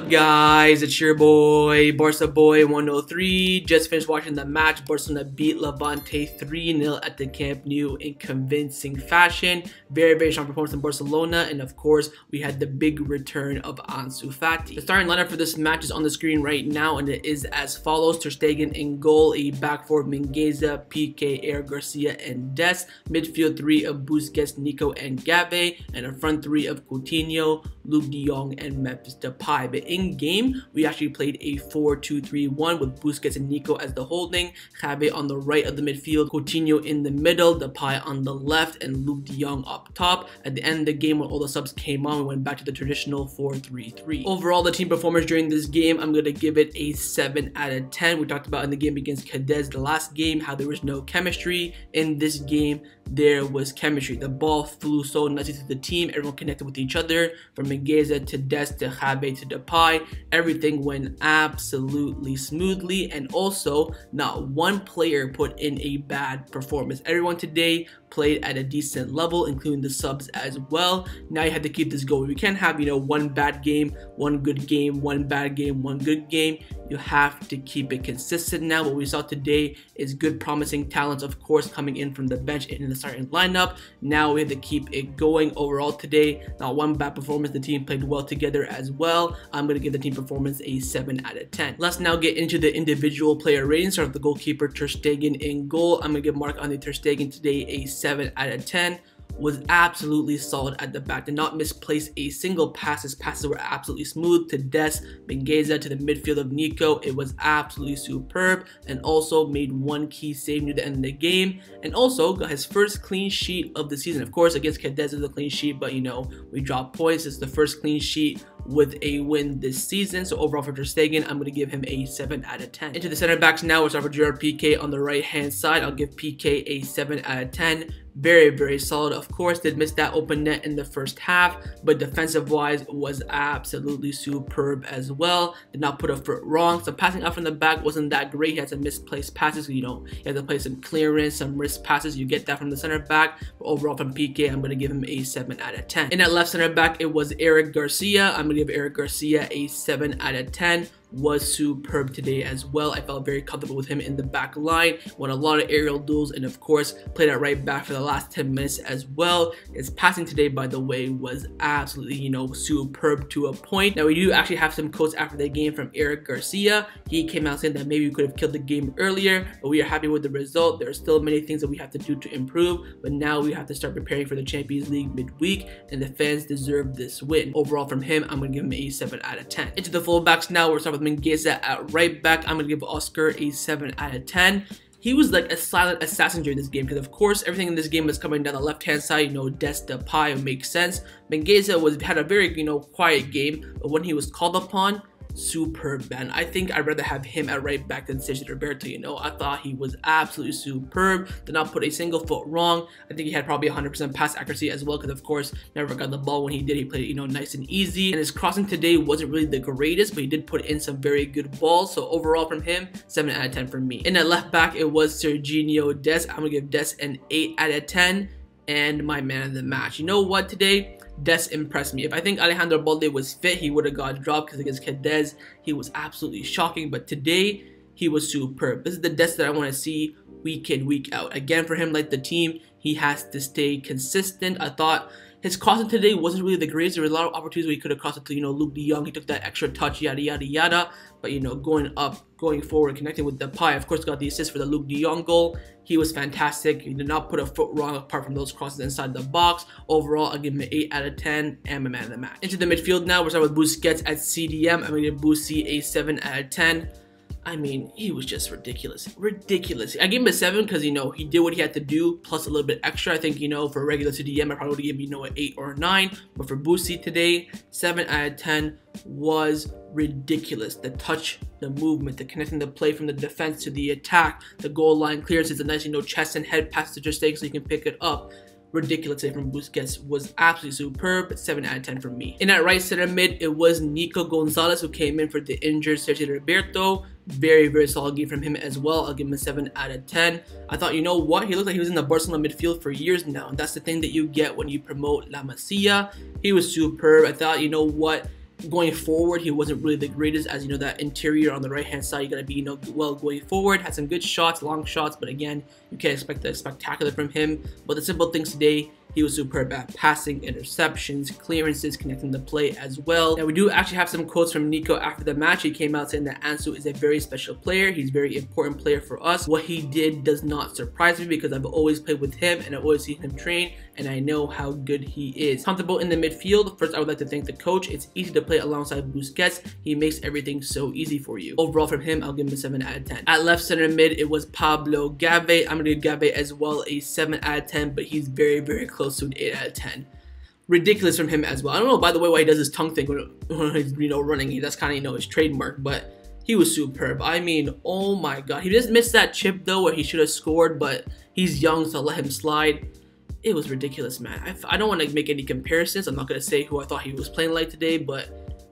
up, guys? It's your boy, Barca Boy 103. Just finished watching the match. Barcelona beat Levante 3-0 at the Camp Nou in convincing fashion. Very strong performance in Barcelona. And of course, we had the big return of Ansu Fati. The starting lineup for this match is on the screen right now, and it is as follows. Ter Stegen in goal, a back four of Mingueza, Pique, Eric Garcia, and Des. Midfield three of Busquets, Nico, and Gavi. And a front three of Coutinho, Luuk De Jong, and Memphis Depay. But in game, we actually played a 4-2-3-1 with Busquets and Nico as the holding, Gavi on the right of the midfield, Coutinho in the middle, Depay on the left, and Luuk De Jong up top. At the end of the game, when all the subs came on, we went back to the traditional 4-3-3. Overall, the team performance during this game, I'm going to give it a 7 out of 10. We talked about in the game against Cadiz the last game how there was no chemistry. In this game, there was chemistry. The ball flew so nicely to the team. Everyone connected with each other, from Mingueza to Des to Gavi to Depay. Everything went absolutely smoothly, and also not one player put in a bad performance. Everyone today played at a decent level, including the subs as well. Now you have to keep this going. We can't have, one bad game, one good game, one bad game, one good game. You have to keep it consistent now. What we saw today is good, promising talents, of course, coming in from the bench and in the starting lineup. Now we have to keep it going. Overall today, not one bad performance. The team played well together as well. I'm going to give the team performance a 7 out of 10. Let's now get into the individual player ratings. Start with the goalkeeper, Ter Stegen in goal. I'm going to give Marc-Andre Ter Stegen today a 7 out of 10. Was absolutely solid at the back. Did not misplace a single pass. His passes were absolutely smooth to Des, Mingueza, to the midfield of Nico. It was absolutely superb, and also made one key save near the end of the game, and also got his first clean sheet of the season. Of course, against Cadiz is a clean sheet, but we dropped points. It's the first clean sheet with a win this season. So overall for Ter Stegen, I'm going to give him a 7 out of 10. Into the center backs now, we'll start with Gerard Pique on the right hand side. I'll give Pique a 7 out of 10. Very solid. Of course, did miss that open net in the first half, but defensive wise was absolutely superb as well. Did not put a foot wrong. So passing out from the back wasn't that great. He had some misplaced passes. You had to play some clearance, some risk passes. You get that from the center back. But overall from Pique, I'm going to give him a 7 out of 10. In that left center back, it was Eric Garcia. I'm going to give Eric Garcia a 7 out of 10. Was superb today as well. I felt very comfortable with him in the back line. Won a lot of aerial duels, and of course played at right back for the last 10 minutes as well. His passing today, by the way, was absolutely superb to a point. Now we do actually have some quotes after the game from Eric Garcia. He came out saying that maybe we could have killed the game earlier, but we are happy with the result. There are still many things that we have to do to improve, but now we have to start preparing for the Champions League midweek, and the fans deserve this win. Overall from him, I'm going to give him a 7 out of 10. Into the fullbacks now, we're starting with Mingueza at right back. I'm going to give Oscar a 7 out of 10. He was like a silent assassin during this game, because of course everything in this game was coming down the left hand side. Des, Depay, makes sense. Mingueza had a very quiet game, but when he was called upon, superb, man. I think I'd rather have him at right back than Roberto. I thought he was absolutely superb. Did not put a single foot wrong. I think he had probably 100% pass accuracy as well, because of course never got the ball. When he did, he played it nice and easy, and his crossing today wasn't really the greatest, but he did put in some very good balls. So overall from him, 7 out of 10 for me. In that left back, it was Serginho Des. I'm gonna give Des an 8 out of 10, and my man of the match. You know what, today Des impressed me. If I think Alejandro Balde was fit, he would have got dropped, because against Cadiz, he was absolutely shocking. But today, he was superb. This is the Des that I want to see week in, week out. Again, for him, like the team, he has to stay consistent. I thought his crossing today wasn't really the greatest. There were a lot of opportunities where he could have crossed it to, Luuk De Jong. He took that extra touch, yada, yada, yada. But, going up, going forward, connecting with Depay, of course, got the assist for the Luuk De Jong goal. He was fantastic. He did not put a foot wrong apart from those crosses inside the box. Overall, I'll give him an 8 out of 10 and my man of the match. Into the midfield now, we're starting with Busquets at CDM. I'm going to give Busi a 7 out of 10. I mean, he was just ridiculous. I gave him a 7 because, he did what he had to do, plus a little bit extra. I think, for regular CDM, I probably would give him, an 8 or a 9. But for Busi today, 7 out of 10 was ridiculous. The touch, the movement, the connecting the play from the defense to the attack, the goal line clearances, a nice, chest and head pass to Ter Stegen so you can pick it up. Ridiculous today from Busquets. Was absolutely superb. 7 out of 10 from me. In that right center mid, it was Nico Gonzalez who came in for the injured Roberto. Very solid game from him as well. I'll give him a 7 out of 10. I thought, he looked like he was in the Barcelona midfield for years now. And that's the thing that you get when you promote La Masia. He was superb. I thought, going forward, he wasn't really the greatest, as you know, that interior on the right-hand side, you gotta be, you know, well going forward. Had some good shots, long shots, but again, you can't expect the spectacular from him. But the simple things today, he was superb at passing, interceptions, clearances, connecting the play as well. Now, we do actually have some quotes from Nico after the match. He came out saying that Ansu is a very special player. He's a very important player for us. What he did does not surprise me because I've always played with him and I've always seen him train, and I know how good he is. Comfortable in the midfield. First, I would like to thank the coach. It's easy to play alongside Busquets. He makes everything so easy for you. Overall, from him, I'll give him a 7 out of 10. At left center mid, it was Pablo Gave. I'm gonna give Gave as well a 7 out of 10, but he's very, very close to an 8 out of 10. Ridiculous from him as well. I don't know, by the way, why he does his tongue thing when he's, you know, running. That's kind of, you know, his trademark, but he was superb. I mean, oh my god. He just missed that chip, though, where he should have scored, but he's young, so I'll let him slide. It was ridiculous, man. I don't want to make any comparisons. I'm not going to say who I thought he was playing like today, but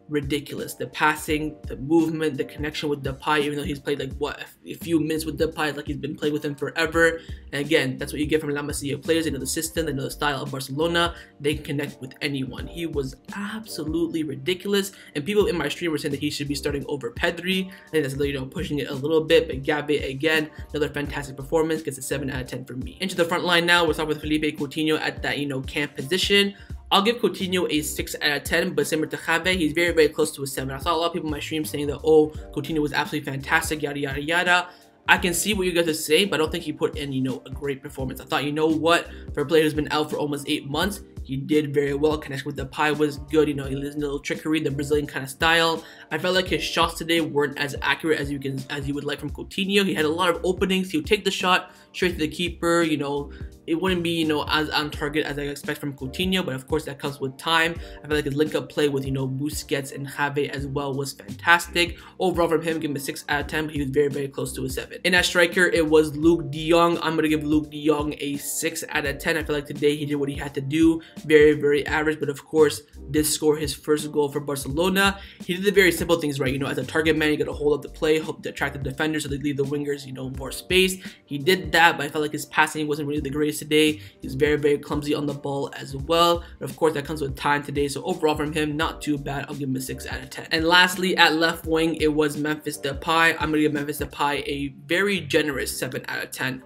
ridiculous. The passing, the movement, the connection with Depay, even though he's played like what a few minutes with Depay, like he's been playing with him forever. And again, that's what you get from La Masia players. They know the system, they know the style of Barcelona, they can connect with anyone. He was absolutely ridiculous, and people in my stream were saying that he should be starting over Pedri. I think that's, you know, pushing it a little bit, but Gavi, again, another fantastic performance, gets a 7 out of 10 for me. Into the front line now, we'll start with Felipe Coutinho at that, you know, camp position. I'll give Coutinho a 6 out of 10, but similar to Javi, he's very, very close to a 7. I saw a lot of people in my stream saying that, oh, Coutinho was absolutely fantastic, yada, yada, yada. I can see what you guys are saying, but I don't think he put in, you know, a great performance. I thought, you know what, for a player who's been out for almost 8 months, he did very well. Connection with Depay was good. You know, he did a little trickery, the Brazilian kind of style. I felt like his shots today weren't as accurate as you would like from Coutinho. He had a lot of openings. He would take the shot straight to the keeper. You know, it wouldn't be, you know, as on target as I expect from Coutinho, but of course that comes with time. I feel like his link-up play with, you know, Busquets and Javi as well was fantastic. Overall from him, give him a 6 out of 10, but he was very, very close to a 7. In that striker, it was Luuk De Jong. I'm going to give Luuk De Jong a 6 out of 10. I feel like today he did what he had to do. Very, very average, but of course did score his first goal for Barcelona. He did the very simple things right. You know, as a target man, you got to hold up the play, hope to attract the defenders so they leave the wingers, you know, more space. He did that, but I felt like his passing wasn't really the greatest today. He's very, very clumsy on the ball as well. But of course, that comes with time today. So overall from him, not too bad. I'll give him a 6 out of 10. And lastly, at left wing, it was Memphis Depay. I'm going to give Memphis Depay a very generous 7 out of 10.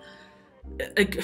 Like,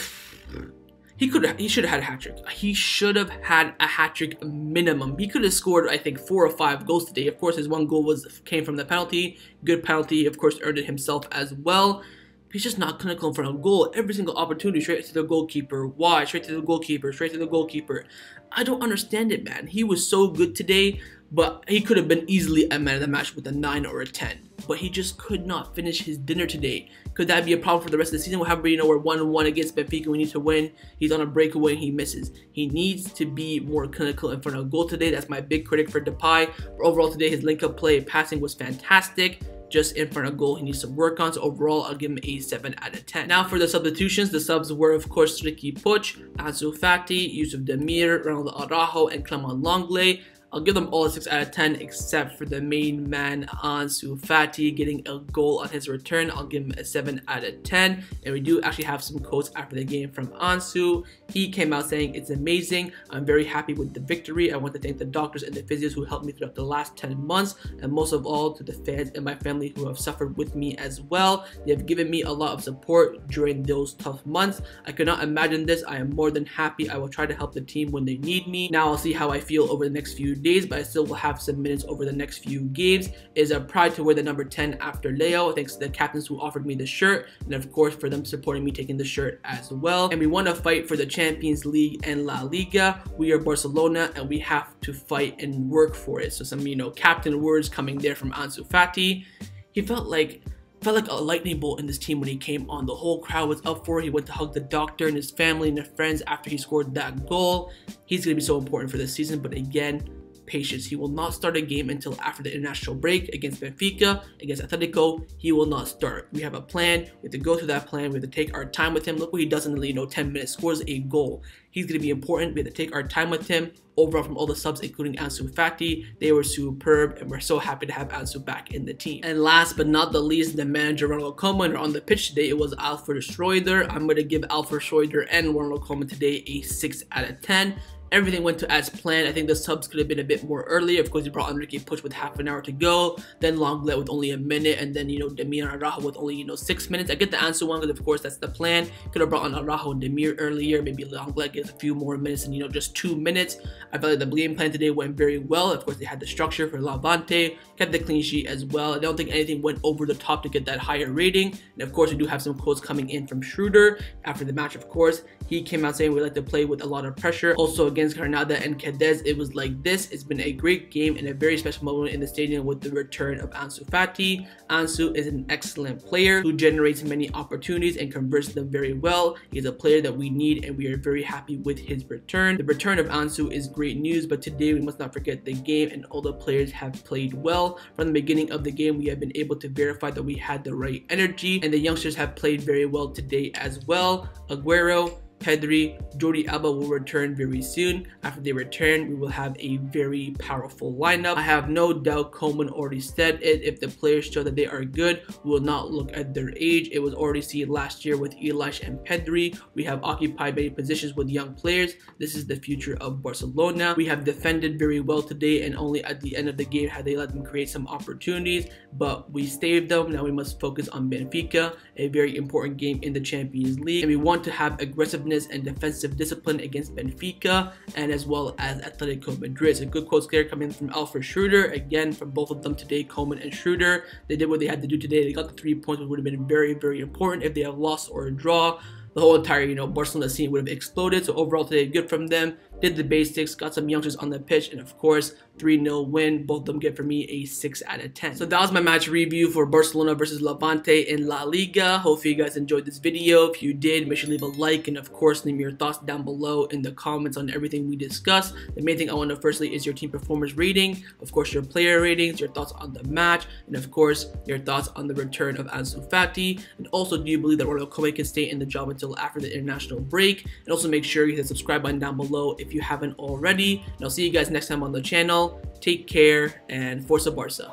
he should have had a hat-trick. He should have had a hat-trick minimum. He could have scored, I think, 4 or 5 goals today. Of course, his one goal came from the penalty. Good penalty, of course, earned it himself as well. He's just not clinical in front of goal. Every single opportunity, straight to the goalkeeper. Why? Straight to the goalkeeper. Straight to the goalkeeper. I don't understand it, man. He was so good today, but he could have been easily a man of the match with a 9 or a 10. But he just could not finish his dinner today. Could that be a problem for the rest of the season? However, you know, we're 1-1 against Benfica. We need to win. He's on a breakaway and he misses. He needs to be more clinical in front of goal today. That's my big critic for Depay. But overall today, his link-up play, passing was fantastic. Just in front of goal, he needs to work on. So overall, I'll give him a 7 out of 10. Now for the substitutions, the subs were of course Ricky Puig, Ansu Fati, Yusuf Demir, Ronaldo Araujo, and Clement Lenglet. I'll give them all a 6 out of 10 except for the main man, Ansu Fati, getting a goal on his return. I'll give him a 7 out of 10. And we do actually have some quotes after the game from Ansu. He came out saying, "It's amazing. I'm very happy with the victory. I want to thank the doctors and the physios who helped me throughout the last 10 months. And most of all, to the fans and my family who have suffered with me as well. They have given me a lot of support during those tough months. I could not imagine this. I am more than happy. I will try to help the team when they need me. Now I'll see how I feel over the next few days, but I still will have some minutes over the next few games. It is a pride to wear the number 10 after Leo. Thanks to the captains who offered me the shirt, and of course for them supporting me taking the shirt as well. And we want to fight for the Champions League and La Liga. We are Barcelona and we have to fight and work for it." So some, you know, captain words coming there from Ansu Fati. He felt like a lightning bolt in this team when he came on. The whole crowd was up for it. He went to hug the doctor and his family and their friends after he scored that goal. He's going to be so important for this season, but again, patience. He will not start a game until after the international break against Benfica, against Atletico. He will not start. We have a plan. We have to go through that plan. We have to take our time with him. Look what he does in the, you know, 10 minutes. Scores a goal. He's going to be important. We have to take our time with him. Overall, from all the subs, including Ansu Fati, they were superb, and we're so happy to have Ansu back in the team. And last but not the least, the manager Ronald Koeman. On the pitch today, it was Alfred Schreuder. I'm going to give Alfred Schreuder and Ronald Koeman today a 6 out of 10. Everything went to as planned. I think the subs could have been a bit more earlier. Of course, you brought Enrique Puig with half an hour to go, then Lenglet with only a minute, and then, Demir and Araujo with only, 6 minutes. I get the Ansu one because, of course, that's the plan. Could have brought on Araujo and Demir earlier. Maybe Lenglet gets a few more minutes and, just 2 minutes. I felt like the game plan today went very well. Of course, they had the structure for Levante, kept the clean sheet as well. I don't think anything went over the top to get that higher rating. And, of course, we do have some quotes coming in from Schreuder after the match, of course. He came out saying we like to play with a lot of pressure. Also, against Granada and Cadiz, it was like this. It's been a great game and a very special moment in the stadium with the return of Ansu Fati. Ansu is an excellent player who generates many opportunities and converts them very well. He's a player that we need, and we are very happy with his return. The return of Ansu is great news, but today we must not forget the game, and all the players have played well. From the beginning of the game, we have been able to verify that we had the right energy, and the youngsters have played very well today as well. Aguero, Pedri, Jordi Alba will return very soon. After they return, we will have a very powerful lineup. I have no doubt Koeman already said it. If the players show that they are good, we will not look at their age. It was already seen last year with Elias and Pedri. We have occupied many positions with young players. This is the future of Barcelona. We have defended very well today, and only at the end of the game had they let them create some opportunities, but we saved them. Now we must focus on Benfica, a very important game in the Champions League, and we want to have aggressiveness and defensive discipline against Benfica and as well as Atletico Madrid. So good quotes there coming from Alfred Schreuder. Again, from both of them today, Koeman and Schreuder. They did what they had to do today. They got the 3 points, which would have been very, very important. If they have lost or a draw, the whole entire, Barcelona scene would have exploded. So overall today, good from them. Did the basics, got some youngsters on the pitch, and of course, 3-0 win. Both of them get for me a 6 out of 10. So that was my match review for Barcelona versus Levante in La Liga. Hopefully you guys enjoyed this video. If you did, make sure to leave a like, and of course, leave me your thoughts down below in the comments on everything we discussed. The main thing I want to know firstly is your team performance rating, of course your player ratings, your thoughts on the match, and of course, your thoughts on the return of Ansu Fati. And also, do you believe that Roberto Koeman can stay in the job until after the international break? And also make sure you hit the subscribe button down below if you haven't already. And I'll see you guys next time on the channel. Take care, and Forza Barca.